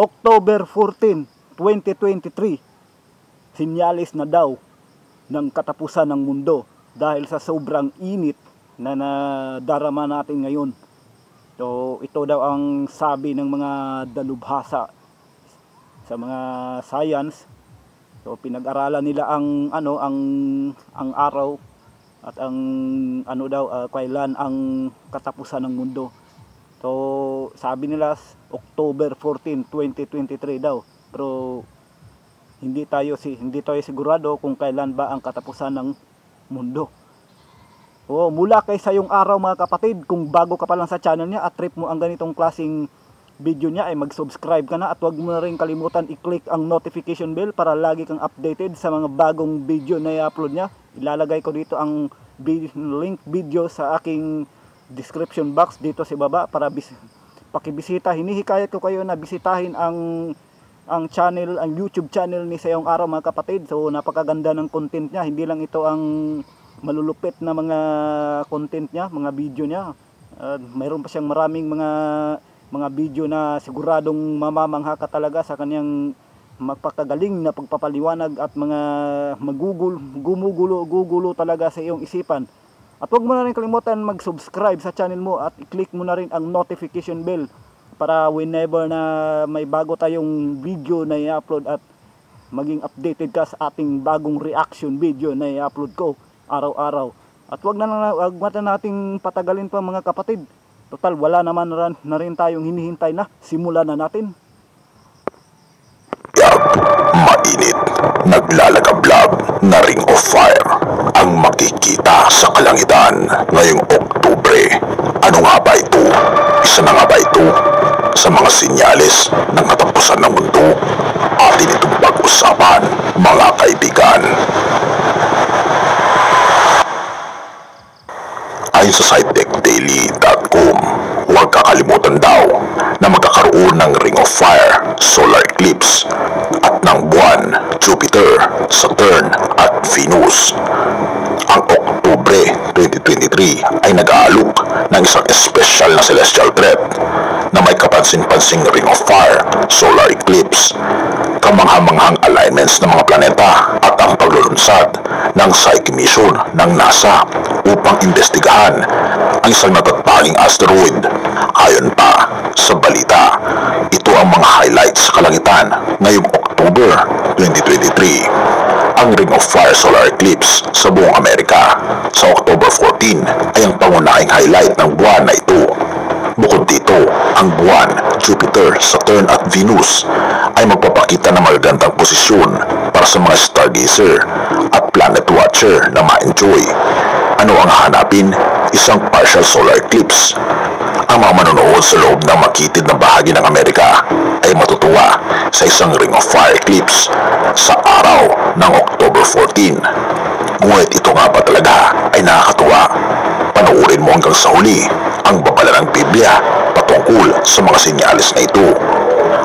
October 14, 2023, sinyalis na daw ng katapusan ng mundo dahil sa sobrang init na nadarama natin ngayon. So ito daw ang sabi ng mga dalubhasa sa mga science. So pinag-aralan nila ang araw at ang kailan ang katapusan ng mundo. So sabi nila October 14, 2023 daw. Pero hindi tayo sigurado kung kailan ba ang katapusan ng mundo. Mula kay sa yung araw mga kapatid, kung bago ka pa lang sa channel niya at trip mo ang ganitong klaseng video niya, ay mag-subscribe ka na at huwag mo na rin kalimutan i-click ang notification bell para lagi kang updated sa mga bagong video na i-upload niya. Ilalagay ko dito ang link video sa aking description box dito sa baba para pakibisita. Hinihikayat ko kayo na bisitahin ang channel, ang YouTube channel ni Sayong Araw mga kapatid. So napakaganda ng content niya. Hindi lang ito ang malulupit na mga content niya, mga video niya. Mayroon pa siyang maraming mga video na siguradong mamamangha ka talaga sa kanyang magpakagaling na pagpapaliwanag at mga gumugulo talaga sa iyong isipan. At huwag mo na rin kalimutan mag-subscribe sa channel mo at i-click mo na rin ang notification bell para whenever na may bago tayong video na i-upload at maging updated ka sa ating bagong reaction video na i-upload ko araw-araw. At huwag na nating patagalin pa mga kapatid. Total wala naman na rin tayong hinihintay na. Simulan na natin. Mainit, naglalagablab na ring of fire ang makikita sa kalangitan ngayong Oktubre. Ano nga ba ito? Isa na nga ba ito sa mga sinyalis ng katapusan ng mundo? Atin itong pag-usapan, mga kaibigan. Ayon sa sitedecdaily.com, huwag kakalimutan daw na magkakaroon ng Ring of Fire solar eclipse at ng buwan, Jupiter, Saturn at Venus. Ang Oktubre 2023 ay nag-aalok ng isang espesyal na celestial threat na may kapansin-pansing Ring of Fire solar eclipse, kamanghamanghang alignments ng mga planeta at ang paglulunsad ng Psyche mission ng NASA upang imbestigahan ang isang natatanging asteroid. Ayon pa sa balita, ito ang mga highlights sa kalangitan ngayong October 2023. Ang Ring of Fire solar eclipse sa buong Amerika sa October 14 ay ang pangunahing highlight ng buwan na ito. Bukod dito, ang buwan, Jupiter, Saturn at Venus ay magpapakita ng magagandang posisyon para sa mga stargazer at planet watcher na ma-enjoy. Ano ang hanapin? Isang partial solar eclipse. Ang mga manonood sa loob ng makitid na bahagi ng Amerika ay matutuwa sa isang Ring of Fire eclipse sa araw ng October 14. Ngunit ito nga ba talaga ay nakakatuwa? Panoorin mo hanggang sa huli ang babala ng Biblia patungkol sa mga sinyalis na ito.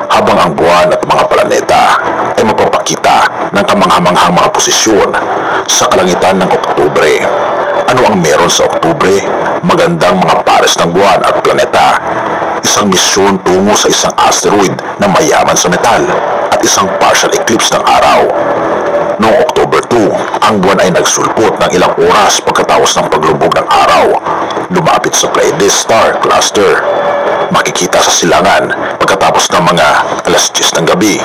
Habang ang buwan at mga planeta ay magpapakita ng kamanghamanghang mga posisyon sa kalangitan ng Oktubre. Ano ang meron sa Oktubre? Magandang mga pares ng buwan at planeta, isang misyon tungo sa isang asteroid na mayaman sa metal, at isang partial eclipse ng araw. Noong October 2, ang buwan ay nagsulpot ng ilang oras pagkatapos ng paglubog ng araw. Lumapit sa Pleiades Star Cluster. Makikita sa silangan pagkatapos ng mga alas 10 ng gabi.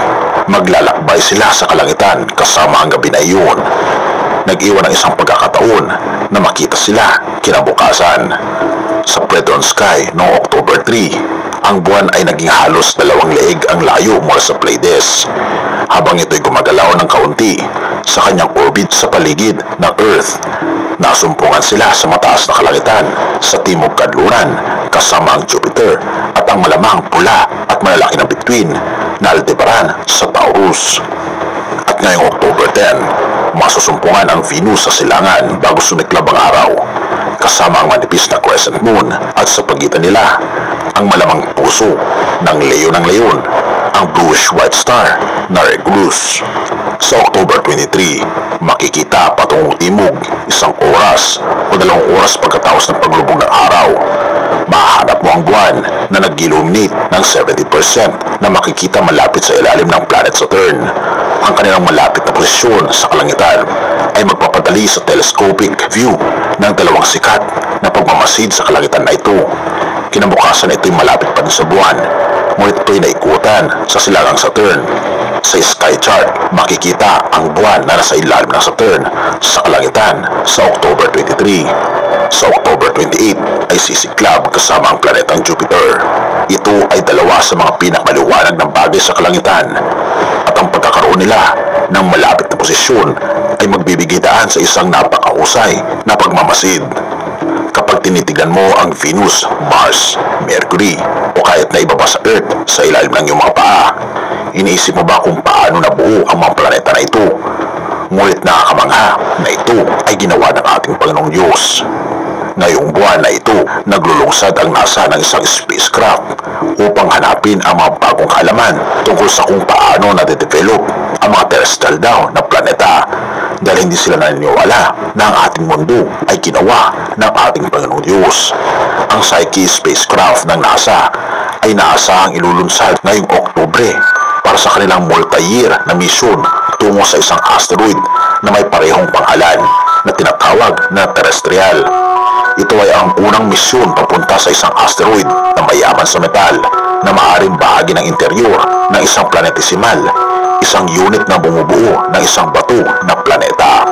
Maglalakbay sila sa kalangitan kasama ang gabi na iyon. Nag-iwan ng isang pagkakataon na makita sila kinabukasan. Sa Predator Sky noong October 3, ang buwan ay naging halos 2 leeg ang layo mula sa Pleiades. Habang ito'y gumagalaw ng kaunti sa kanyang orbit sa paligid ng Earth, nasumpungan sila sa mataas na kalangitan sa timog kadluran kasama ang Jupiter at ang malamang pula at malalaki na bituin na Aldebaran sa Taurus. At ngayong October 10, masusumpungan ang Venus sa silangan bago sumiklab ang araw, kasama ang manipis na crescent moon at sa pagitan nila ang malamang puso ng leon, ang bluish-white star na Regulus. Sa October 23, makikita patungong timog 1 oras o 2 oras pagkatapos ng paglubog ng araw Mahanap mo ang buwan na nag-illuminate ng 70% na makikita malapit sa ilalim ng planet Saturn. Ang kanilang malapit na posisyon sa kalangitan ay magpapadali sa telescopic view ng dalawang sikat na pagmamasid sa kalangitan na ito. Kinabukasan ito'y malapit pa din sa buwan, ngunit ito'y naikutan sa silangang Saturn. Sa sky chart, makikita ang buwan na nasa ilalim ng Saturn sa kalangitan sa October 23. Sa October 28 ay sisiklab kasama ang planetang Jupiter. Ito ay dalawa sa mga pinakamaliwanag ng bagay sa kalangitan, at ang pagkakaroon nila ng malapit na posisyon ay magbibigay daan sa isang napakahusay na pagmamasid. Kapag tinitignan mo ang Venus, Mars, Mercury o kahit na ibaba sa Earth sa ilalim ng iyong mga paa, iniisip mo ba kung paano nabuo ang mga planeta na ito? Ngunit nakakamangha na ito ay ginawa ng ating Panginoong Diyos. Ngayong buwan na ito, naglulungsad ang NASA ng isang spacecraft upang hanapin ang mga bagong kaalaman tungkol sa kung paano nade-develop ang mga terrestrial daw na planeta, dahil hindi sila naniniwala na ang ating mundo ay ginawa ng ating Panginoong Diyos. Ang Psyche spacecraft ng NASA ay naasahang ilulunsad ngayong Oktubre para sa kanilang multi-year na misyon tungo sa isang asteroid na may parehong pangalan na tinatawag na terrestrial. Ito ay ang unang misyon papunta sa isang asteroid na mayaman sa metal na maaaring bahagi ng interior ng isang planetesimal, isang unit na bumubuo ng isang bato na planeta.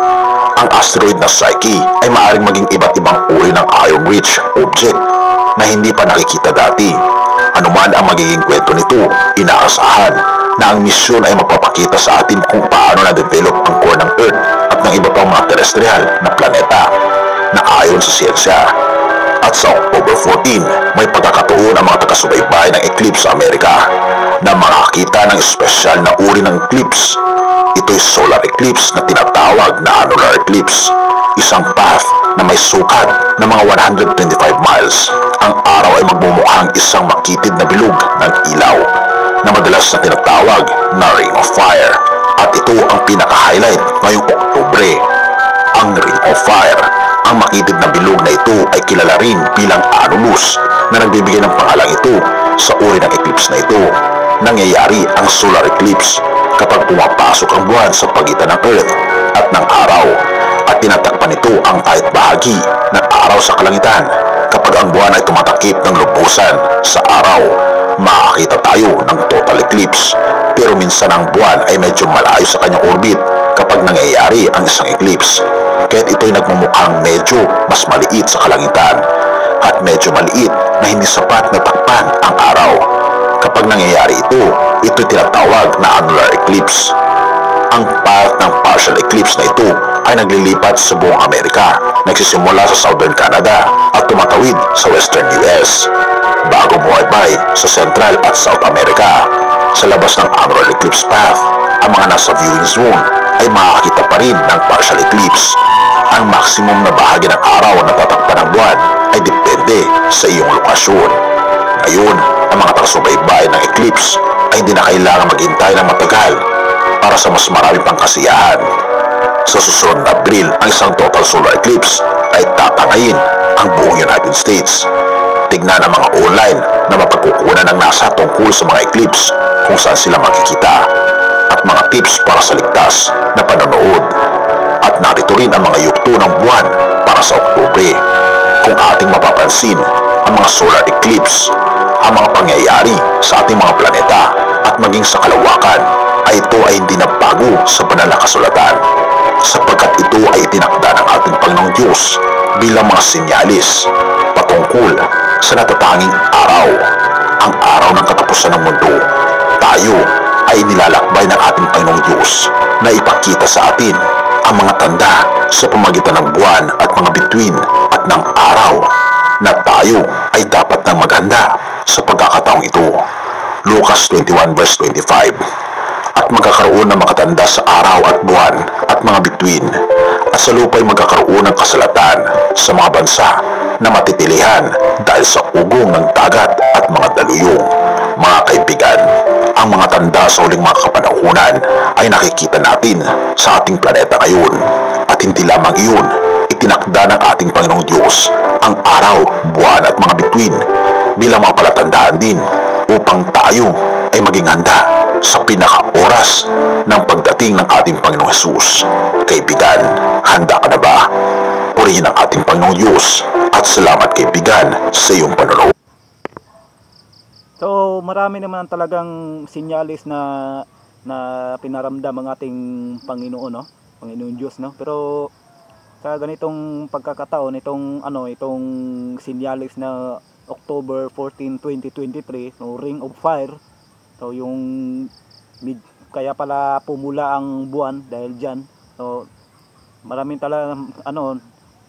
Ang asteroid na Psyche ay maaaring maging iba't ibang uri ng iron-rich object na hindi pa nakikita dati. Anuman ang magiging kwento nito, inaasahan na ang misyon ay magpapakita sa atin kung paano na-develop ang core ng Earth at ng iba pang mga terrestrial na planeta na ayon sa siyensya. At sa October 14, may pagkakataon ang mga taga-subaybay ng eclipse sa Amerika na makakita ng espesyal na uri ng eclipse. Ito'y solar eclipse na tinatawag na annular eclipse, isang path na may sukat na mga 125 miles. Ang araw ay magmumukhang isang makitid na bilog ng ilaw na madalas na tinatawag na Ring of Fire, at ito ang pinaka-highlight ngayong Oktubre. Ang Ring of Fire, ang makitid na bilog na ito ay kilala rin bilang Annulus na nagbibigay ng pangalang ito sa uri ng eclipse na ito. Nangyayari ang solar eclipse kapag pumapasok ang buwan sa pagitan ng Earth at ng araw, at tinatakpan ito ang kahit bahagi ng araw sa kalangitan. Kapag ang buwan ay tumatakip ng lubusan sa araw, makakita tayo ng total eclipse, pero minsan ang buwan ay medyo malayo sa kanyang orbit kapag nangyayari ang isang eclipse, kaya't ito'y nagmumukhang medyo mas maliit sa kalangitan at medyo maliit na hindi sapat na takpan ang araw. Kapag nangyayari ito, ito'y tinatawag na annular eclipse. Ang path ng partial eclipse na ito ay naglilipat sa buong Amerika, nagsisimula sa Southern Canada at tumatawid sa Western US, bago bumaybay sa Central at South America. Sa labas ng annular eclipse path, ang mga nasa viewing zone ay makakita pa rin ng partial eclipse. Ang maximum na bahagi ng araw na tatakpan ng buwan ay depende sa iyong lokasyon. Ngayon, ang mga taga-subaybay ng eclipse ay hindi na kailangan maghintay ng matagal para sa mas marami pang kasiyahan. Sa susunod na Abril, ang isang total solar eclipse ay tatangayin ang buong United States. Tignan ang mga online na mapagkukunan ng NASA tungkol sa mga eclipse, kung saan sila makikita, at mga tips para sa ligtas na panonood. At narito rin ang mga yugto ng buwan para sa Oktubre. Kung ating mapapansin, ang mga solar eclipse, ang mga pangyayari sa ating mga planeta at maging sa kalawakan, ay ito ay hindi nabago sa banal na kasulatan, sapagkat ito ay itinakda ng ating Panginoong Diyos bilang mga sinyalis patungkol sa natatanging araw, ang araw ng katapusan ng mundo. Tayo ay nilalakbay ng ating Panginoong Diyos na ipakita sa atin ang mga tanda sa pamagitan ng buwan at mga bituin at ng araw, na tayo ay dapat nang maghanda sa pagkakataong ito. Lucas 21 verse 25. At magkakaroon ng makatanda sa araw at buwan at mga bituin, at sa lupa ay magkakaroon ng kasalatan sa mga bansa na matitilihan dahil sa ugong ng dagat at mga daluyong. Mga kaibigan, ang mga tanda sa huling mga kapanahunan ay nakikita natin sa ating planeta ngayon, at hindi lamang iyon, itinakda ng ating Panginoong Diyos ang araw, buwan at mga bituin bilang mga palatandaan din upang tayo ay maging handa sa pinaka-oras ng pagdating ng ating Panginoong Hesus. Kaibigan, handa ka na ba? Purihin ang ating Panginoong Diyos at salamat kaibigan sa iyong panonood. So marami naman talagang sinyalis na pinaramdam ang ating Panginoon, no? Panginoon Diyos, no? Pero sa ganitong pagkakataon, itong sinyalis na October 14, 2023, no, Ring of Fire. So kaya pala pumula ang buwan dahil diyan. So maraming talaga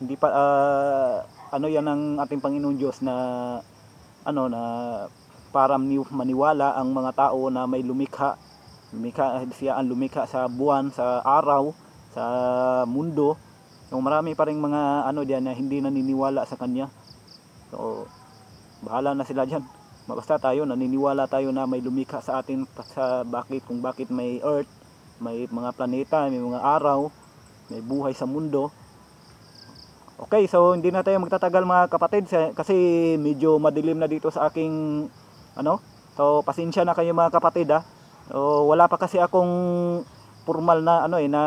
hindi pa yan ang ating Panginoon Diyos na na para maniwala ang mga tao na may lumikha siya ang lumikha sa buwan, sa araw, sa mundo. So marami pa ring mga diyan na hindi naniniwala sa kanya. So bahala na sila diyan. Basta tayo naniniwala tayo na may lumikha sa atin, kung bakit may earth, may mga planeta, may mga araw, may buhay sa mundo. Okay, so hindi na tayo magtatagal mga kapatid kasi medyo madilim na dito sa aking so pasensya na kayo mga kapatid ha. So wala pa kasi akong formal na na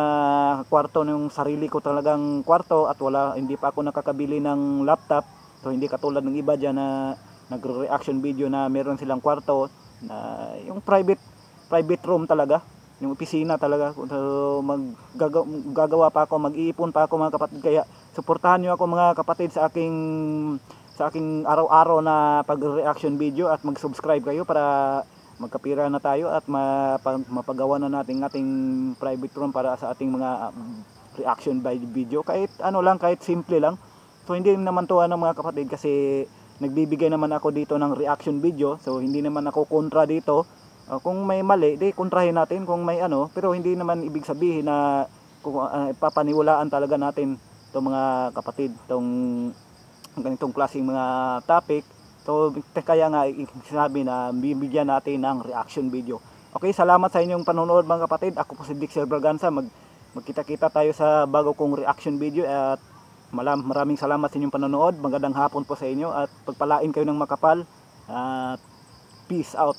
kwarto, ng sarili ko talagang kwarto, at hindi pa ako nakakabili ng laptop. So hindi katulad ng iba diyan na nagre-reaction video na meron silang kwarto na yung private room talaga, yung opisina talaga. So gagawa pa ako, mag-iipon pa ako mga kapatid, kaya suportahan niyo ako mga kapatid sa aking araw-araw na pag-reaction video, at mag-subscribe kayo para magkapira na tayo at mapagawa na natin ating private room para sa ating mga reaction video, kahit kahit simple lang. So hindi naman to mga kapatid, kasi nagbibigay naman ako dito ng reaction video, so hindi naman ako kontra dito. Kung may mali, kontrahin natin. Kung may pero hindi naman ibig sabihin na papaniwalaan talaga natin itong mga kapatid, itong ganitong klaseng mga topic. So kaya nga sinabi na bibigyan natin ng reaction video. Okay, salamat sa inyong panonood mga kapatid. Ako po si Dixel Braganza. Magkita-kita tayo sa bago kong reaction video, at maraming salamat sa inyong panonood. Magandang hapon po sa inyo, at pagpalain kayo ng makapal. Peace out.